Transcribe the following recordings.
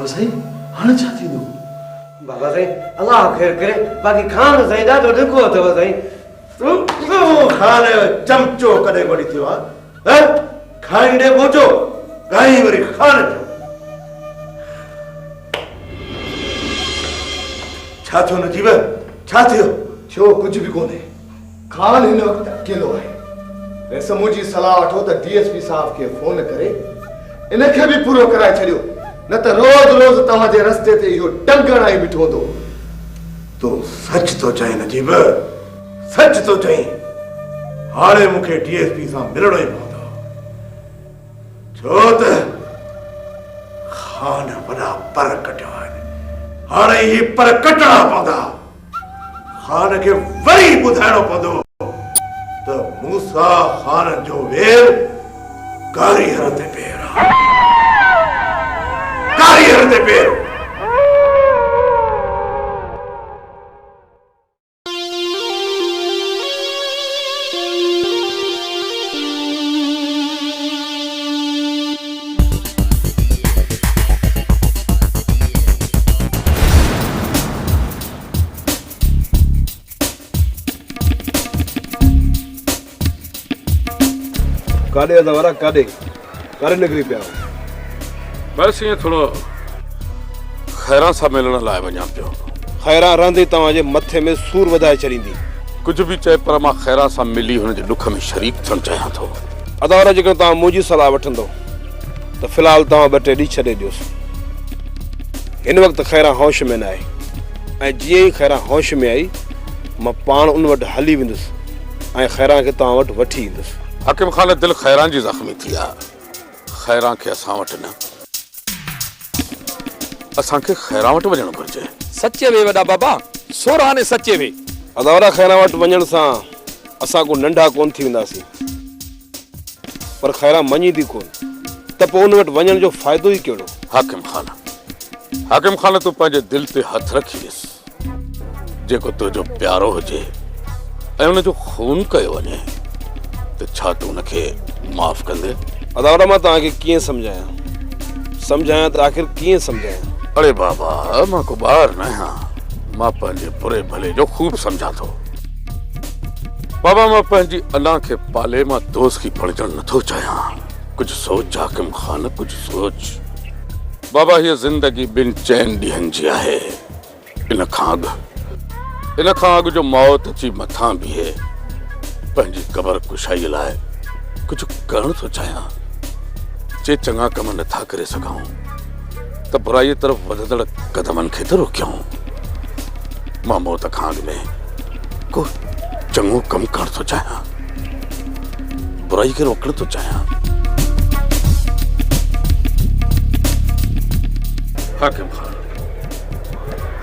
बाबा साईं हाणे छा थींदो? बाबा साईं अल्लाह ख़ैर करे, बाक़ी खान साईं ॾाढो ॾुखो अथव साईं। तूं खान जो चमचो कॾहिं वठी थियो आहे? खाईंदे पहुचो गाई वरी खान जो। छा थियो नजीब? छा थियो? छो कुछ भी कोने। खान हिन वक्त अकेलो है। ऐसा मुझी सलाह वठो त डीएसपी साहब के फोन करे इनखे भी पूरो कराए छड़ियो, न त रोज रोज तव्हां जे रस्ते ते इहो टंगण आई बीठो हूंदो। तूं सच तो चई नजीब, सच तो चई। हाणे मूंखे डीएसपी सां मिलणो ई पवंदो, छो त खान वॾा पर कटिया आहिनि। हाणे इहे पर कटणा पवंदा। खान खे वरी ॿुधाइणो पवंदो त मूसा खान जो वेर कारीगर ते पेर आहे, कारीगर ते पेर। काॾे अदावारा काॾे काॾे निकिरी पिया? बस ये थोड़ो खैरा सां मिलण लाइ वञा पियो। खैरा रहंदी तव्हांजे मथे में सूर वधाए छॾींदी। कुछ भी चए पर मां खैरा सां मिली हुन जे दुख में शरीक थियण चाहियां थो। अदावारा जेकर तव्हां मुंहिंजी सलाह वठंदो त फ़िलहाल तव्हां ॿ टे ॾींहं छॾे ॾियोसि। हिन वक़्तु खैरा होश में न आहे, ऐं जीअं ई खैरा होश में आई मां पाण उन वटि हली वेंदुसि ऐं खैरा खे तव्हां वटि वठी ईंदुसि। हकीम खान दिल खैरान जी ज़ख्मी थी आहे, खैरा खे असां वटि न, असांखे खैरा वटि वञणु घुरिजे। सचे वे वॾा बाबा, सोरहाने सचे वे। अदावारा खैरा वटि वञण सां असां को नंढा कोन थी वेंदासीं, पर खैरा मञींदी कोन, त पोइ उन वटि वञण जो फ़ाइदो ई कहिड़ो? हाकिम खान तूं पंहिंजे दिल ते हथ रखी ॾिस, जेको तुंहिंजो प्यारो हुजे ऐं उनजो खून कयो वञे त छा तूं उनखे माफ़ कंदे? अदावारा मां तव्हांखे कीअं सम्झायां त आख़िर कीअं सम्झायां? अरे बाबा मां को ॿार न आहियां, मां पंहिंजे बुरे भले जो खूब सम्झां थो। बाबा मां पंहिंजी अना खे पाले मां दोस्त की बणजणु नथो चाहियां। कुझु सोच हाकिम खान, कुझु सोच। बाबा हीअ ज़िंदगी ॿिनि चइनि ॾींहंनि जी आहे। इन खां अॻु जो मौत अची मथां बीहे पंहिंजी क़बर कुशाईअ लाइ कुझु करणु थो चाहियां। जे चङा कम नथा करे सघूं त बुराईअ तरफ़ वधंदड़ कदमनि खे त रोकियूं। मां मौत खां अॻु में को चङो कमु करणु थो चाहियां, बुराई खे रोकणु थो चाहियां।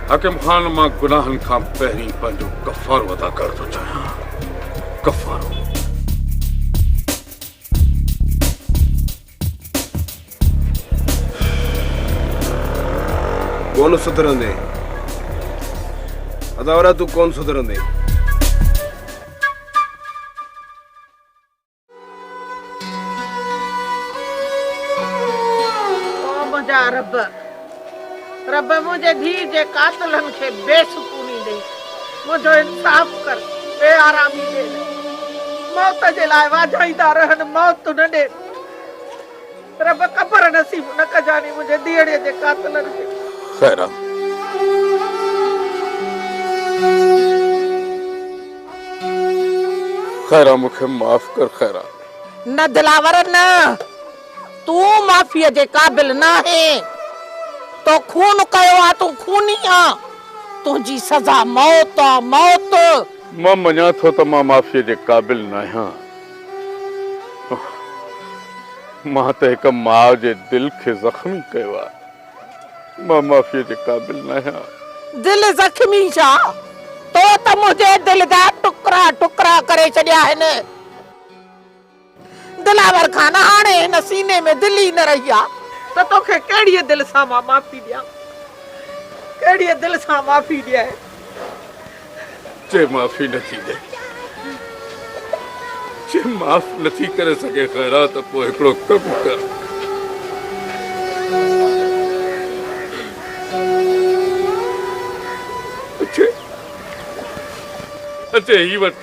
हाकिम खान मां गुनाहनि खां पहिरीं पंहिंजो कफ़ारो अदा करणु थो चाहियां। कफ़ारो कोन सुधरंदे अदावारा, तूं कोन सुधरंदे। मुंहिंजा रब मुंहिंजे धीउ जे कातिलनि खे बेसुकूनी ॾे, मुंहिंजो इंसाफ़ कर, बेआरामी ॾे, मौत जे लाइ वाझाईंदा रहनि, मौत न ॾे। रब क़बर नसीब न कजानी मुंहिंजे धीअड़ीअ जे कातिलनि खे। खैरा मूंखे माफ़ कर खैरा। न दिलावर न, तूं माफ़ीअ जे क़ाबिल न आहे। तो खून कयो आहे, तूं खूनी आहे, तुंहिंजी सज़ा मौत आहे, मौत। मां मञा थो त मां माफ़ीअ जे क़ाबिल न आहियां। मां त हिक माउ जे दिल खे ज़ख्मी कयो आहे। मां माफ़ीअ जे क़ाबिल न आहियां। दिल ज़ख्मी छा? तो त मुंहिंजे दिल जा टुकड़ा टुकड़ा करे छॾिया आहिनि। दिलावर खान हाणे हिन सीने में दिल ई न रही आहे त तोखे कहिड़ी दिल सां मां माफ़ी ॾियां? कहिड़ी दिल सां माफ़ी ॾियां? जे माफ़ी नथी ॾे, जे माफ़ नथी करे सघे खैरा, त पोइ हिकिड़ो कमु कर, अचे ही वट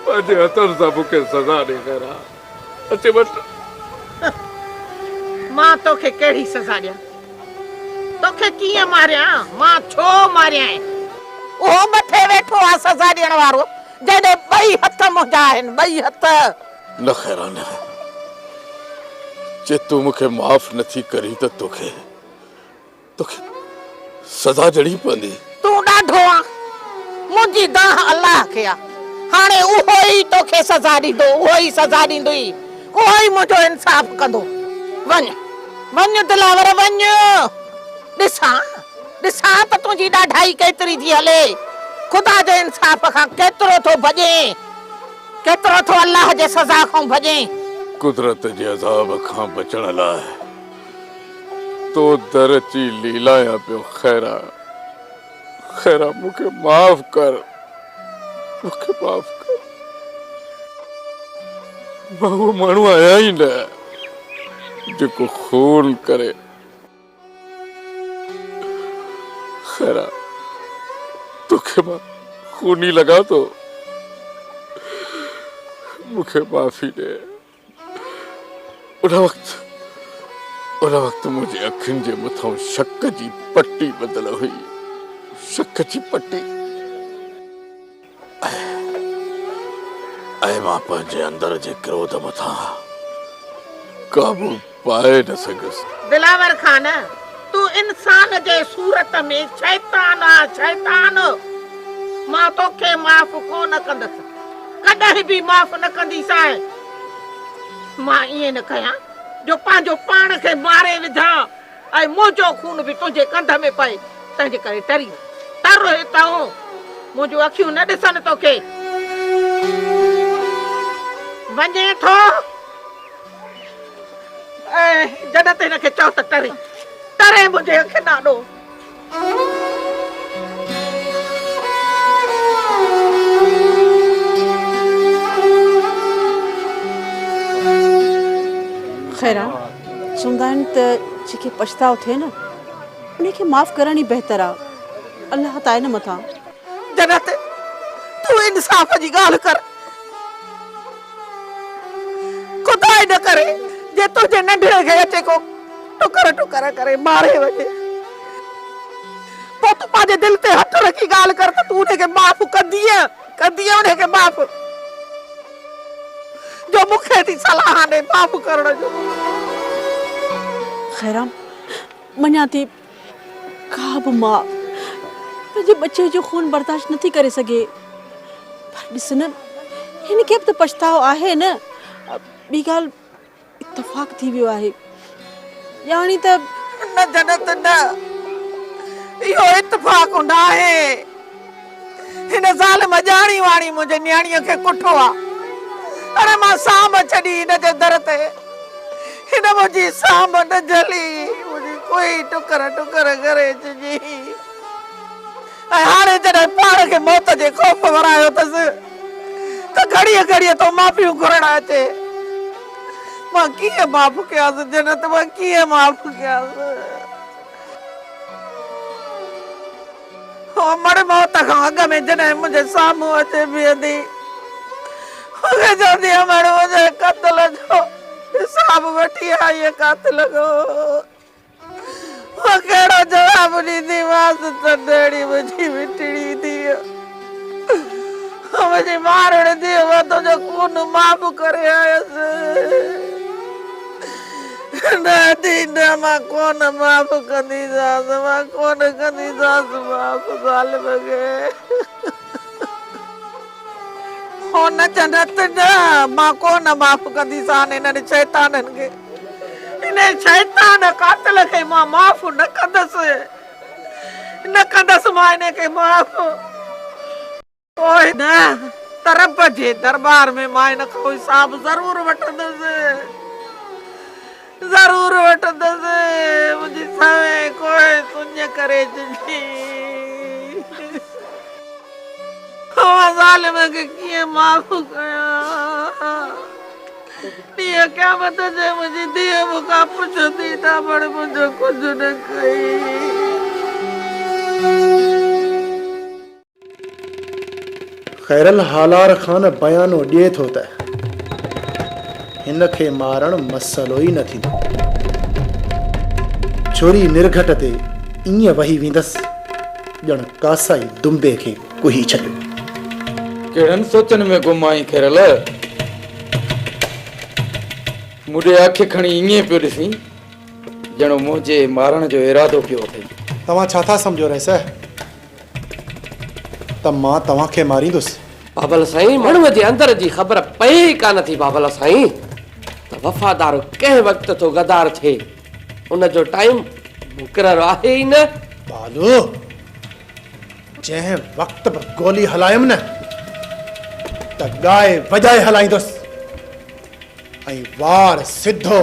पंहिंजे हथनि सां मूंखे सज़ा ॾे खैरा अचे वट मां तोखे कहिड़ी सज़ा ॾियां तोखे कीअं मारियां मां छो मारियां उहो मथे वेठो आहे सज़ा ॾियण वारो जॾहिं ॿई हथ मुंहिंजा आहिनि ॿई हथ न खैरा न जे तूं मूंखे माफ़ नथी करी त तोखे सज़ा ॾियणी पवंदी तूं ॾाढो आहे मुंहिंजी दाह अलाह खे आहे हाणे उहो ई तोखे सज़ा ॾींदो उहो ई सज़ा ॾींदुई उहो ई मुंहिंजो इंसाफ़ कंदो वञ वञ दिलावर वञ ॾिसां त तुंहिंजी ॾाढाई केतिरी थी हले ख़ुदा जे इंसाफ़ खां केतिरो थो भॼे केतिरो थो अलाह जे सज़ा खां भॼे कुदरत जे अज़ाब खां बचण लाइ तो दर अची लीलायां पियो खैरा मूंखे माफ़ कर मां उहो माण्हू आहियां ई न जेको खून करे खैरा तोखे मां खूनी लॻा थो मूंखे माफ़ी ॾे उन वक़्तु मुंहिंजे अखियुनि जे मथां शक जी पटी बदल हुई शक जी पटी ऐं मां पंहिंजे अंदर जे क्रोध मथां काबू पाए न सघुसि दिलावर खान तू इंसान जे सूरत में शैतान मां तोखे माफ़ कोन कंदसि कॾहिं बि माफ़ न कंदीसांइ मां ईअं न कयां जो पंहिंजो पाण खे मारे विझां ऐं मुंहिंजो खून बि तुंहिंजे कंध में पए तंहिंजे करे टरी तर हितां मुंहिंजूं अखियूं न ॾिसनि तोखे वञे थो जॾहिं त हिनखे चओ त तरे मुंहिंजे अखि ॾाढो खैरा चवंदा आहिनि त जेके पछताव थिए न उनखे माफ़ करण ई बहितर आहे अलाह ताए न मथां जॾहिं तू इंसाफ़ जी ॻाल्हि कर ख़ुदा न करे जे तुंहिंजे नंढड़े खे अचे को टुकर करे मारे वञे पोइ तूं पंहिंजे दिलि ते हथ रखी ॻाल्हि कर त तूं उनखे माफ़ कंदीअ उनखे माफ़ जो मूंखे थी सलाह ॾे माफ़ करण जो खैरा मञा थी का बि मां पंहिंजे बच्चे जो खून बर्दाश्त नथी करे सघे पर ॾिस न हिनखे बि त पछताव आहे न ॿी ॻाल्हि इत्तफ़ाक़ थी वियो आहे ॼाणी त न जनत न इहो इत्तफ़ाक़ न आहे हिन ज़ालिम ॼाणी वाणी मुंहिंजे न्याणीअ खे कुठो आहे अरे मां सांभ छॾी हिनजे दर ते हिन मुंहिंजी सांभ न जली मुंहिंजी कोई टुकर करे छॾी ऐं हाणे जॾहिं पाण खे मौत जे ख़ौफ़ वरायो अथसि त घड़ीअ तो माफ़ियूं घुरण अचे मां कीअं माफ़ कयांसि जन्नत मां कीअं माफ़ कयांसि मड़ मौत खां अॻ में जॾहिं मुंहिंजे साम्हूं अचे बीहंदी मूंखे चवंदी मड़ मुंहिंजे क़त्ल जो हिसाब वठी आई क़ातिल को कहिड़ो जवाब ॾींदीमांसि त ॾेड़ी मुंहिंजी मिठड़ी धीअ मुंहिंजी मारड़ धीअ मां तुंहिंजो खून माफ़ करे आयसि न थींदा मां कोन माफ़ कंदीसांसि माफ़ ज़ालिम खे हो न जन्नत न मां कोन माफ़ कंदीसांसि इन्हनि शैताननि खे इन शैतान क़ातिल खे मां माफ़ न कंदसि मां इनखे माफ़ ओए न त रब जे दरबार में मां इन खां हिसाब ज़रूर वठंदसि मुंहिंजी सवे कोई सुञ करे ॾिनी ज़ालिम खे कीअं माफ़ कयां ॾींहं क़यामत जे मुंहिंजी धीअ मूंखां पुछंदी त पर मुंहिंजो कुझु न कई। 「खैरल हालार खान बयानो ॾिए थो त हिन खे मारणु मसइलो ई न थींदो। छोरी निर्घट ते ईअं वही वेंदसि ॼण कासाई दुंबे खे कुही छॾियो। कहिड़नि सोचनि में गुम आई खैरल? मुंहिंजे अखि खणी ईअं पियो ॾिसी ॼण मुंहिंजे मारण जो इरादो पियो अथई। तव्हां छा था सम्झो रहिस त मां तव्हांखे मारींदुसि? बाबल साईं, माण्हूअ जे अंदर जी ख़बर पए ई कान थी बाबल साईं त वफ़ादार कंहिं वक़्त थो गदार थिए, उनजो टाइम मुक़ररु आहे ई न। बालू, जंहिं वक़्त बि गोली हलायमि न त गाए वॼाए हलाईंदुसि ऐं वार सिधो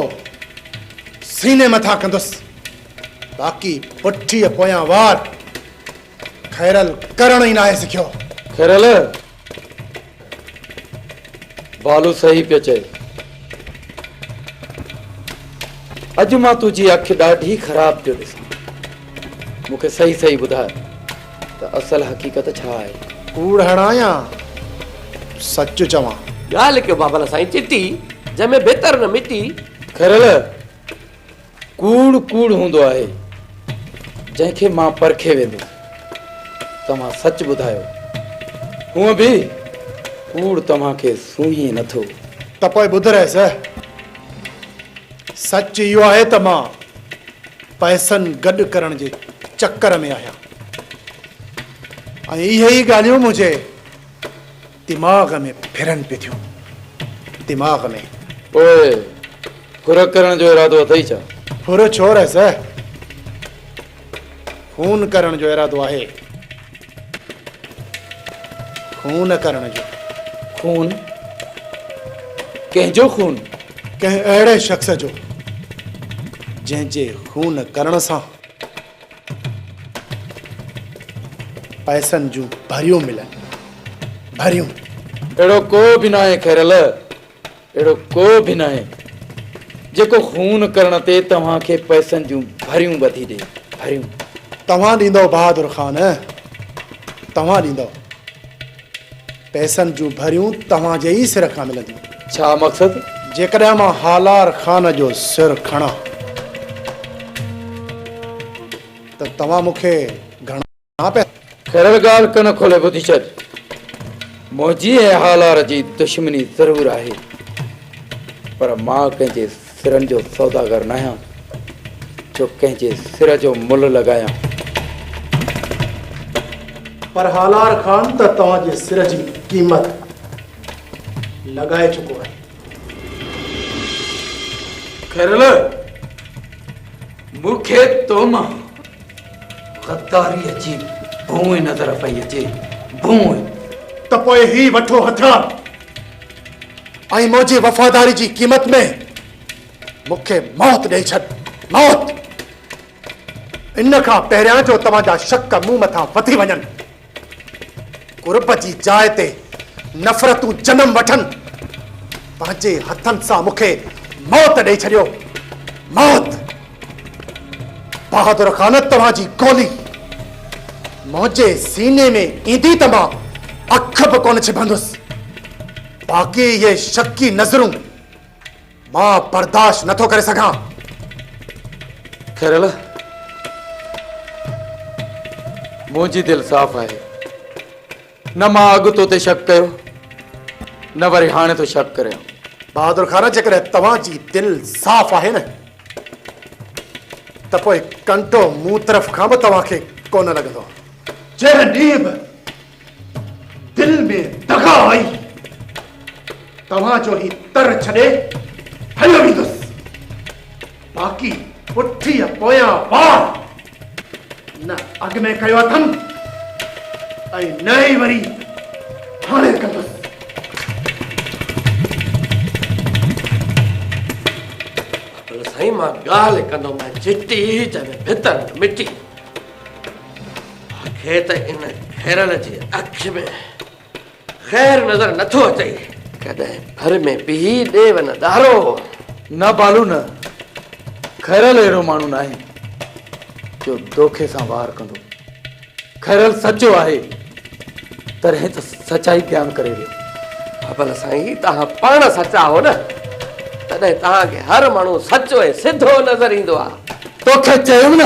सीने मथां कंदुसि। बाक़ी पुठीअ पोयां वार खैरल करण ई नाहे सिखियो। खैरल, बालू सही पियो चए। अॼु मां तुंहिंजी अखि ॾाढी ख़राब पियो ॾिसां। मूंखे सही सही ॿुधाए त असल हक़ीक़त छा आहे? कूड़ हणां या सच चवां? ॻाल्हि कयो बाबल साईं, चिटी जंहिंमें बेहतर न मिटी। खैरल, कूड़ कूड़ हूंदो आहे जंहिंखे मां परखे वेंदो। तव्हां सच ॿुधायो, हूअं बि कूड़ तव्हांखे सूंहीं नथो। त पोइ ॿुध रहिस, सच इहो आहे त मां पैसनि गॾु करण जे चकर में आहियां ऐं इहे ई ॻाल्हियूं मुंहिंजे दिमाग़ में फिरनि पियूं थियूं। दिमाग़ में ओए, फुर करण जो इरादो अथई छा? फुर छो रहिस, खून करण जो इरादो आहे। खून करण जो। खून? कंहिंजो खून? कंहिं अहिड़े शख़्स जो जंहिंजे खून करण सां पैसनि जूं भरियूं मिलनि। भरियूं। अहिड़ो को बि न आहे खैरल, अहिड़ो को बि न आहे जेको खून करण ते तव्हांखे पैसनि जूं भरियूं ॿधी ॾे। भरियूं तव्हां ॾींदव बहादुर ख़ान, तव्हां ॾींदव। पैसनि जूं भरियूं तव्हांजे ई सिर खां मिलंदियूं। छा मक़सदु? जेकॾहिं मां हालार ख़ान जो सिर खणां त तव्हां मूंखे घणा पैसा? खैरल, ॻाल्हि कन खोले ॿुधी छॾ। मुंहिंजी ऐं हालार जी दुश्मनी ज़रूरु आहे, पर मां कंहिंजे सिरनि जो सौदागर न आहियां जो कंहिंजे सिर जो मुल्ह लॻायां। पर हालार ख़ान त तव्हांजे सिर जी क़ीमत लॻाए चुको आहे। खैरल, मूंखे तो मां गद्दारीअ जी भूं नज़र पई अचे। भूं त पोइ ही वठो हथियार ऐं मुंहिंजी वफ़ादारी जी क़ीमत में मूंखे मौत ॾेई छॾ। मौत। इन खां पहिरियां जो तव्हांजा शक मूं मथां वधी वञनि, कुर्ब जी जाइ ते नफ़रतूं जनम वठनि, पंहिंजे हथनि सां मूंखे मौत ॾेई छॾियो। मौत। बहादुर ख़ान, तव्हांजी गोली मुंहिंजे सीने में ईंदी त मां अख बि कोन छिभंदुसि। बाक़ी इहे शकी नज़रूं मां बर्दाश्त नथो करे सघां। खैरल, मुंहिंजी दिलि साफ़ आहे। न मां अॻु तो ते शक कयो, न वरी हाणे तो शक करियां। बहादुर ख़ान, जेकॾहिं तव्हांजी दिलि साफ़ आहे न त पोइ कंटो मूं तरफ़ खां बि तव्हांखे कोन लॻंदो। जंहिं ॾींहुं बि दिलि में दगा आई तव्हांजो ही तर छॾे हलियो वेंदुसि। बाक़ी पुठीअ पोयां वार न अॻ में कयो अथमि ऐं न ई वरी हाणे कंदुसि। साईं, मां ॻाल्हि कंदोमांइ चिटी जंहिंमें भितर न मिटी। मूंखे त इन खैरल जी अखि में ख़ैर नज़र नथो अचे। कॾहिं भर में पी ॾेव न दारो। न बालू, न। खैरल अहिड़ो माण्हू न आहे जो दोखे सां वार कंदो। खैरल सचो आहे तरह तो सच्चाई बयान करे वियो। बाबल साईं तव्हां पाण सचा हो न, तॾहिं तव्हांखे हर माण्हू सचो ऐं सिधो नज़र ईंदो आहे। तोखे चयुमि न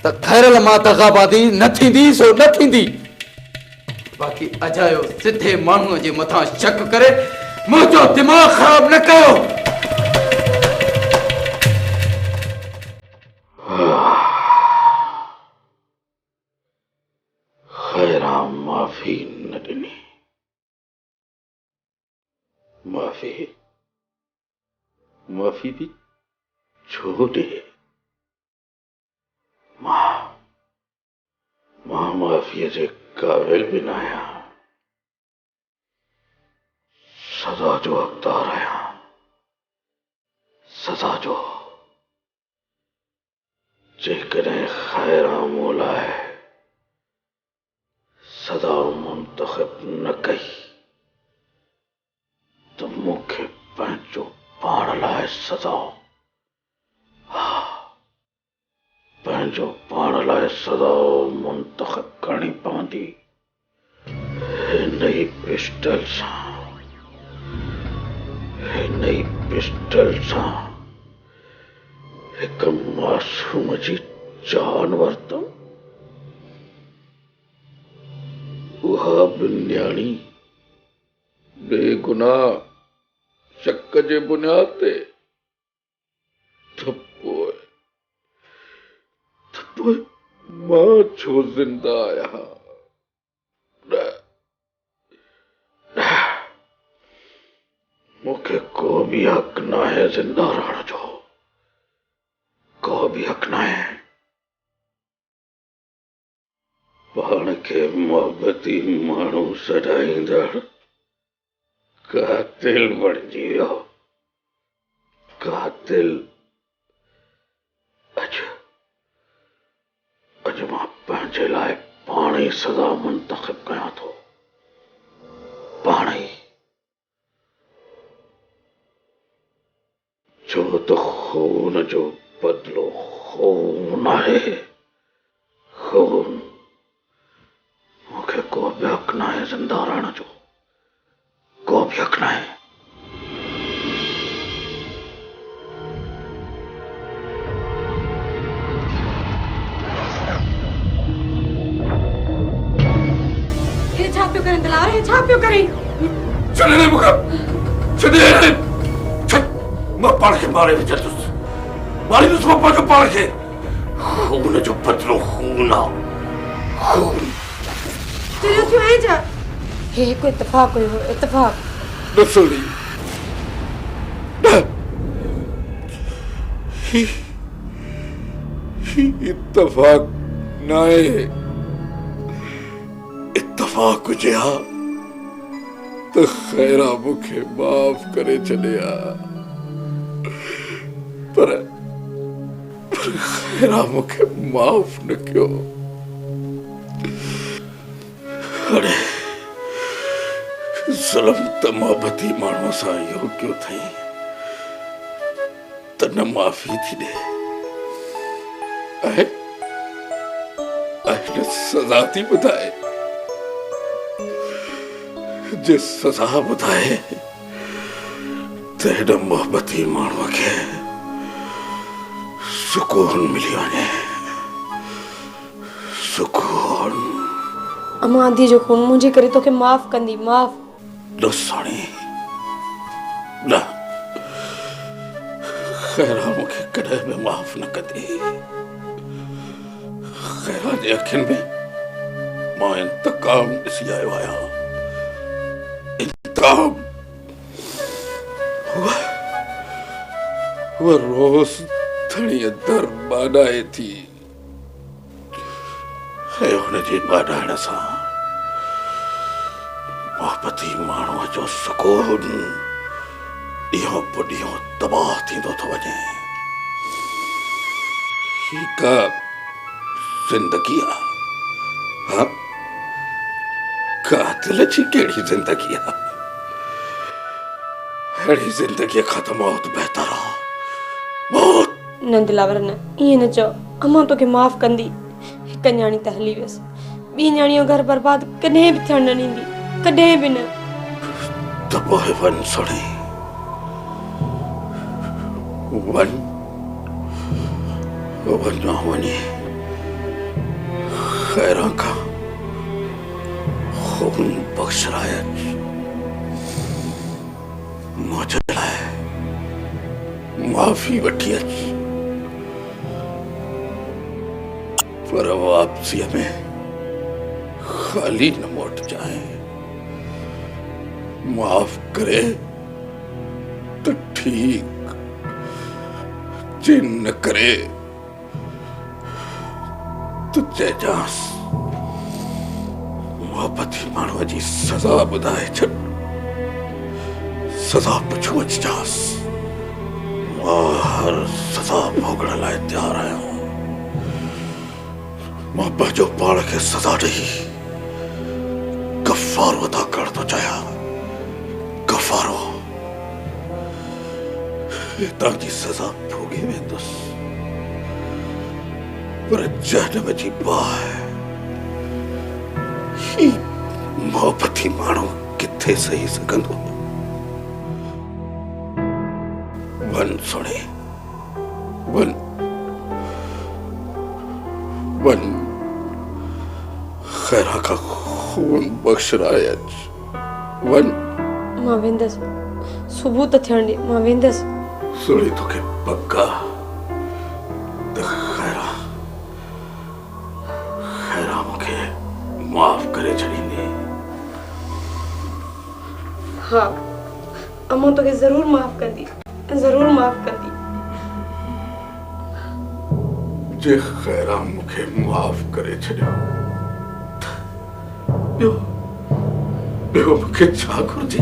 त खैरल मां दगाबादी न थींदी सो न थींदी। बाक़ी अजायो सिधे माण्हूअ जे मथां शक करे मुंहिंजो दिमाग़ ख़राब न कयो। खैरा माफ़ी न ॾिनी। माफ़ी भी छो ॾे? मां माफ़ीअ जे क़ाबिल बि न आहियां। सज़ा जो हक़दार आहियां, सज़ा जो। जेकॾहिं खैरा मूं लाइ सज़ा मुंतख़िब न कई त मूंखे पंहिंजो पाण लाइ सज़ा, पंहिंजो पाण लाइ सज़ा मुंतख़िब करणी पवंदी। हिन ई पिस्टल सां हिक मासूम जी जान वरतम। उहा बि न्याणी, बेगुनाह, शक जे बुनियाद ते। त पोइ मां छो ज़िंदा आहियां? मूंखे को बि हक़ न आहे ज़िंदा रहण जो, को बि हक़ न आहे। पाण खे मोहबती माण्हू सॾाईंदड़ कातिल बणिजी वियो। कातिल। अॼु मां पंहिंजे लाइ पाण ई सज़ा मुंतख़िब कयां थो, पाण ई। छो त खून जो बदिलो खून आहे। खून। मूंखे को बि हक़ न आहे ज़िंदा रहण जो, को बि हक़ न आहे। छा पियो करे दिलावर? छा पियो करे? छॾे मूंखे, छॾे। मां पाण खे मारे विझंदुसि, मारींदुसि मां पंहिंजो पाण खे। खून जो बदिलो खून आहे, खून। तुरियो थियो आहे छा? हे हिकु इत्तेफ़ाक़ हुयो, इत्तेफ़ाक़। न सुणी, इत्तेफ़ाक़ न आहे। इत्तेफ़ाक़ हुजे हा त खैरा मूंखे माफ़ करे छॾे हा, पर खैरा मूंखे माफ़ न कयो। हाणे ज़ुल्म त मोहबती माण्हूअ सां इहो कयो अथई त न माफ़ी थी ॾे, न सज़ा थी ॿुधाए। जे सज़ा ॿुधाए त हिन मोहबती माण्हूअ खे सुकून मिली वञे, सुकून। अम्मा आंधी जो खून मुंहिंजे करे तोखे माफ़ कंदी, माफ़। न साणी, न। खैरा मूंखे कॾहिं बि माफ़ न कंदी। खैरा जे अखियुनि में मां इंतकाम ॾिसी आयो आहियां, इंतकाम। उहा रोज़ धणीअ दर बाॾाए थी, ऐं हुनजे बाॾाइण सां मोहबती माण्हूअ जो सुकून ॾींहों पोइ ॾींहों तबाह थींदो थो वञे। ही का ज़िंदगी आहे? हा, कातिल जी कहिड़ी ज़िंदगी आहे? अहिड़ी ज़िंदगीअ खां त मौत बहितर आहे, मौत। न दिलावर, न ईअं न चओ। अम्मा तोखे माफ़ कंदी। हिकु न्याणी त हली वियसि, ॿी ॼणियो घर बर्बाद कॾहिं बि थियण न ॾींदी, कॾहिं बि न। त पोइ वन सोणी, वन वञो वञी खैरा खां खून बख़्शराए मुंहिंजे लाइ माफ़ी वठी अच, पर वापसीअ में खाली न मोट जाए। माफ़ करे तो ठीक, जे न करे तो चइजांस मोहब्बती माण्हूअ जी सज़ा ॿुधाए छॾ, सज़ा पुछो अचजांस। मां हर सज़ा भोगण लाइ तयारु आहियां। मां पंहिंजो पाण खे सज़ा ॾेई कफ़ारो अदा करण थो चाहियां। कफ़ारो हितां जी सज़ा भोगे वेंदुसि, पर जहनम जी बाहि ही मोहब्बती माण्हू किथे सही सघंदो। वन सोणे, वन वन खैरा का खून बख़्शराए अच। वन मां वेंदसि, सुबुह त थियण ॾे, मां वेंदसि। सोणी तोखे पक्का त खैरा मूंखे माफ़ करे छॾींदी? हाँ, अम्मा तोखे ज़रूर माफ़ कंदी, ज़रूर माफ़ कंदी। जे खैरा मूंखे माफ़ करे छॾियो ॿियो मूंखे छा घुरिजे?